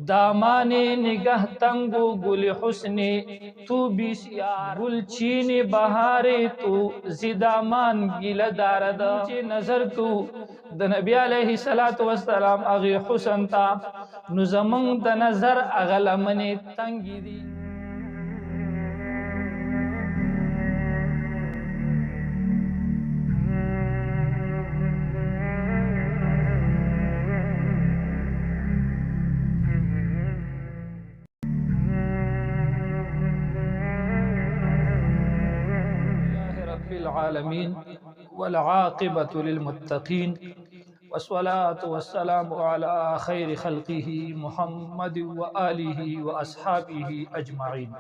دامان نگه تنگو گل حسن تو بیسیار گل چین بهار تو زدامان گیل دارد چه نظر کو د نبی علیہ الصلوۃ والسلام اغه حسن تا نو زمون د نظر اغلمن تنگی دی العالمين والعاقبة للمتقين والصلاة والسلام على خير خلقه محمد وآله وأصحابه أجمعين.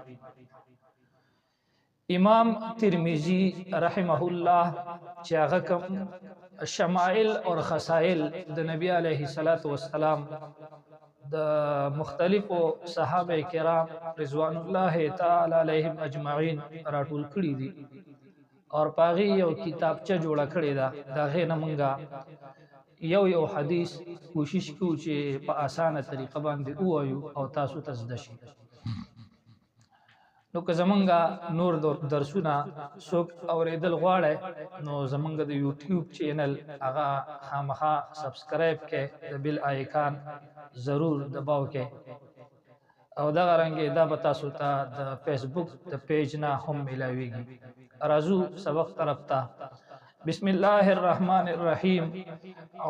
امام ترمذی رحمه الله چاغکم شمائل اور خصائل د نبی علیہ الصلوۃ والسلام د مختلفو صحابه کرام رضوان الله تعالی علیهم اجمعین راټول کړي دي اور پاغي یو کتابچه جوړه کړې ده دا غي نمنګا یو حدیث کوشش کو چې په اسانه طریقه باندې وایو او تاسو ته زده شي. نو که زمونږه نور درسونه څوک اوریدل غواړي نو زمونږ د یوټیوب چینل هغه خامخا سبسکرایب کړئ د بیل آیکان ضرور دباو کړئ او دا غرانګه دا به تاسو ته د فیسبوک د پیج نه هم ملاويږي. رازو سبق طرف تا. بسم الله الرحمن الرحیم.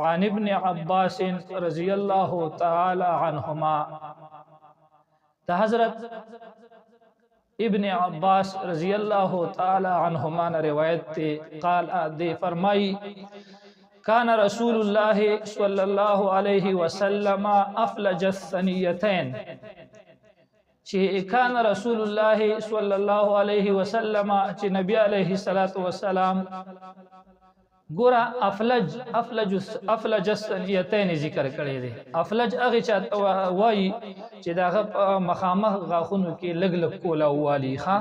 عن ابن عباس رضی الله تعالی عنهما دا حضرت ابن عباس رضی الله تعالی عنهما نے روایت تے قال دے فرمائی کان رسول الله صلی الله علیہ وسلم افلج الثنیتین چې کان رسول الله صلی الله علیه وسلم چې نبی علیه الصلاۃ والسلام ګور افلج الثنیتین ذکر کړی دی. افلج هغه چاته وایي چې دغه مخامخ غاخونو کې لګ لګ کولا والی ښا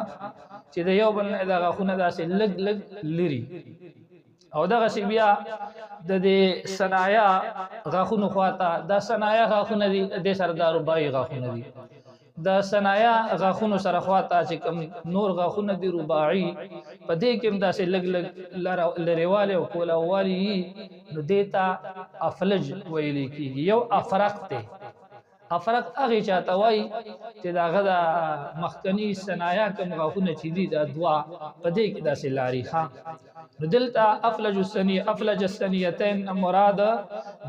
چې د یو بل د غاخونه داسې لګ لګ لري او دغه سی بیا د دې صنایا غاخونو خواته دا صنایا غاخونه دي د سردار بای غاخونه دي د صنایا غاخونو سره خواته چې کوم نور غاخونه دي رباعي په دې کې هم داسې لګ لګ لریواله او کولاوالي نو دیتا افلج ویل کیږي. یو افرق ته افرق هغه چاته وای چې دا غدا مخکنی صنایا کوم غاخونه چې دي دا دوا په دې کې داسې لاري ښا نو دلته افلج الثنیتین مراد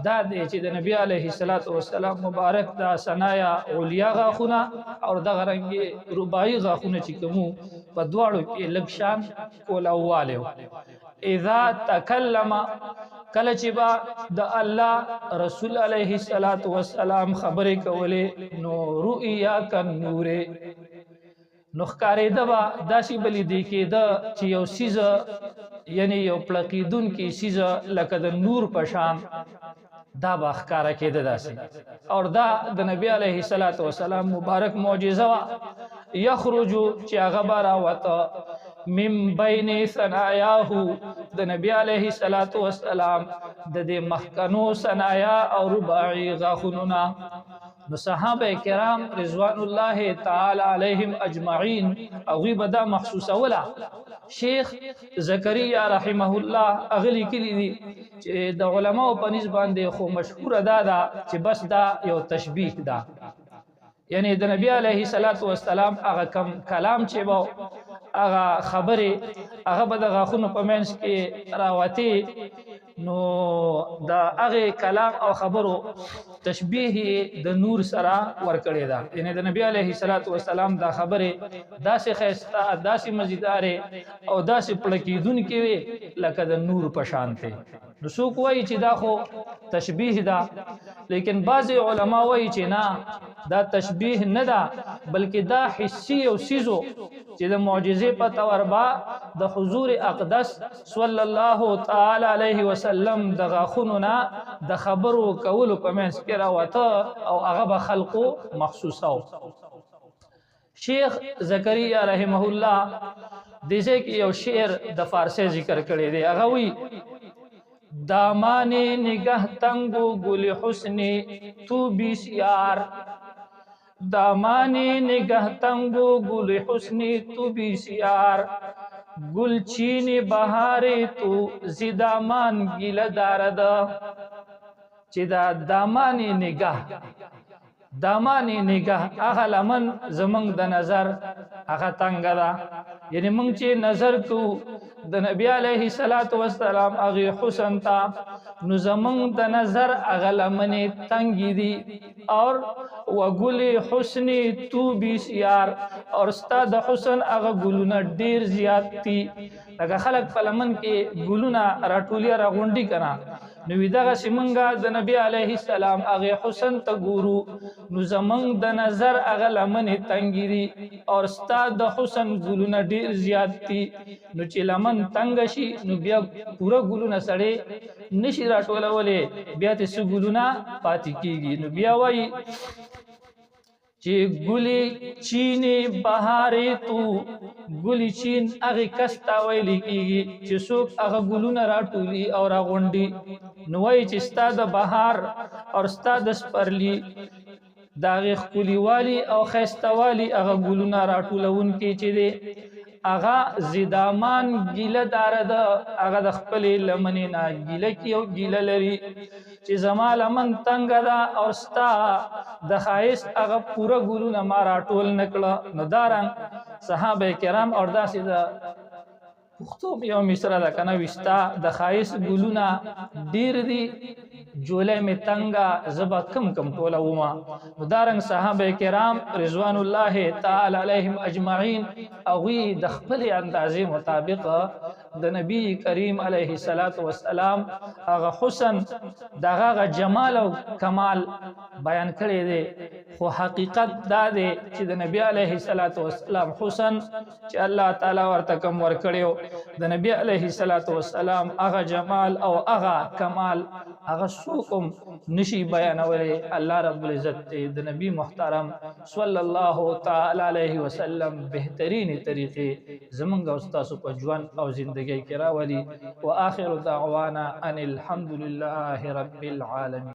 دا دی چې د نبی علیه الصلاۃ والسلام مبارک دا صنایا علیا غاخونه او د غرنګي رباعي غاخونه چې کومو په دواړو کې لګشان کولاواله اذا تکلم کله چې با د الله رسول علیه الصلاۃ والسلام خبرې کولې نو رؤیا کن نوره نخکاری دبا داسی بلی دیکی دا چی یو سیز یعنی یو پلقیدون کی سیز لکه د نور پشان دا با اخکارا که داسی اور دا د نبی علیہ الصلوۃ والسلام مبارک معجزه وا یخرجو چی غبارا وتا من بین ثنایاه د نبی علیہ الصلوۃ والسلام د دې مخکنو ثنایا او رباعی غاخوننا نو صحابه کرام رضوان الله تعالی علیهم اجمعین او غیبدا محسوسه ولا شیخ زکریا رحمه الله اغلی کلی دی چې د علماء په نسبت باندې خو مشهور دا چې بس دا یو تشبیه ده یعنی د نبی علیه الصلاۃ والسلام هغه کم کلام چې وو هغه خبره هغه به د غاخونو په منځ کې راوتی نو دا هغه کلام او خبرو تشبیه د نور سره ورکړی دا یعنی د نبی علیه الصلاۃ والسلام دا خبره داسې خیسته داسې مزیدار او داسې پړکیدون کې وي لکه د نور په شان ته. نو څوک وایي چې دا خو تشبیه ده لیکن بعض علما وایي چې نه دا تشبیه نه ده بلکې دا حسی او سیزو چې د معجزې په تور با د حضور اقدس صلی الله تعالی علیه وسلم د غاخونو نه د خبرو کولو په منځ کې راوته او هغه به خلقو مخصوصو. شیخ زکریا رحمه الله دغه کې یو شعر د فارسی ذکر کړی دی هغه وی دامان نگه تنگو گل حسن تو بیسیار دامانی نگه تنگو گل حسنی تو بیسیار گل چین بهاری تو زیدامان گیله دارد چې دا دامانی نگه دامانی نگاه هغه لمن زمونږ د نظر هغه تنګه ده یعنی مونږ چې نظر کو د نبی علیه الصلاۃ والسلام هغه حسن ته نو زمونږ د نظر هغه لمنې تنګې دي اور وګل حسن تو بسیار اور استاد حسن هغه ګلونه ډیر زیات دي لکه خلک په لمن کې ګلونه راټولي را غونډي کړه نو دغه سیمنګا د نبی علیه السلام هغه حسن ته ګورو نو زمنګ د نظر هغه لمن تنګيري او استاد د حسن ګلونه ډیر زیات دي نو چې لمن تنګ شي نو بیا پورا ګلونه سړې نشي راټولولې بیا ته سو ګلونه پاتې کیږي نو بیا وایي چې ګلی چینه بهارې تو ګلی چین هغه کستا ویل کیږي چې څوک هغه ګلونه راټولي او راغونډي نو وایي چې ستاد بهار او ستاد سپرلی داغه خوليوالي او خيستوالي هغه ګلونه راټولون کې چې دی هغه زیدامان ګیله دار ده هغه د خپل لمنې نه ګیله کی او ګیله لري چې زما لمن تنگ ده او ستا د خایس هغه پورا ګلونه ما راټول نکړه نو دارن صحابه کرام اور داسې د پښتو یو مصره ده کنه وستا د خایس ګلونه ډیر دي جوله می تنگا زبا کم ټوله وما مدارنګ صحابه کرام رضوان الله تعالی علیهم اجمعین اوی د خپل اندازې مطابق د نبی کریم علیه الصلاۃ والسلام هغه حسن دغه جمال او کمال بیان کړی دی خو حقیقت دا دی چې د نبی علیه الصلاۃ والسلام حسن چې الله تعالی ورته کوم ور کړیو د نبی علیه الصلاۃ والسلام هغه جمال او هغه کمال هغه سوکم نشي بیانولې الله رب العزت د نبی محترم صلی الله تعالی علیه وسلم بهترین طریقې زمونږ استاد په ژوند او زندګۍ کې راولي واخر دعوانا ان الحمد لله رب العالمين.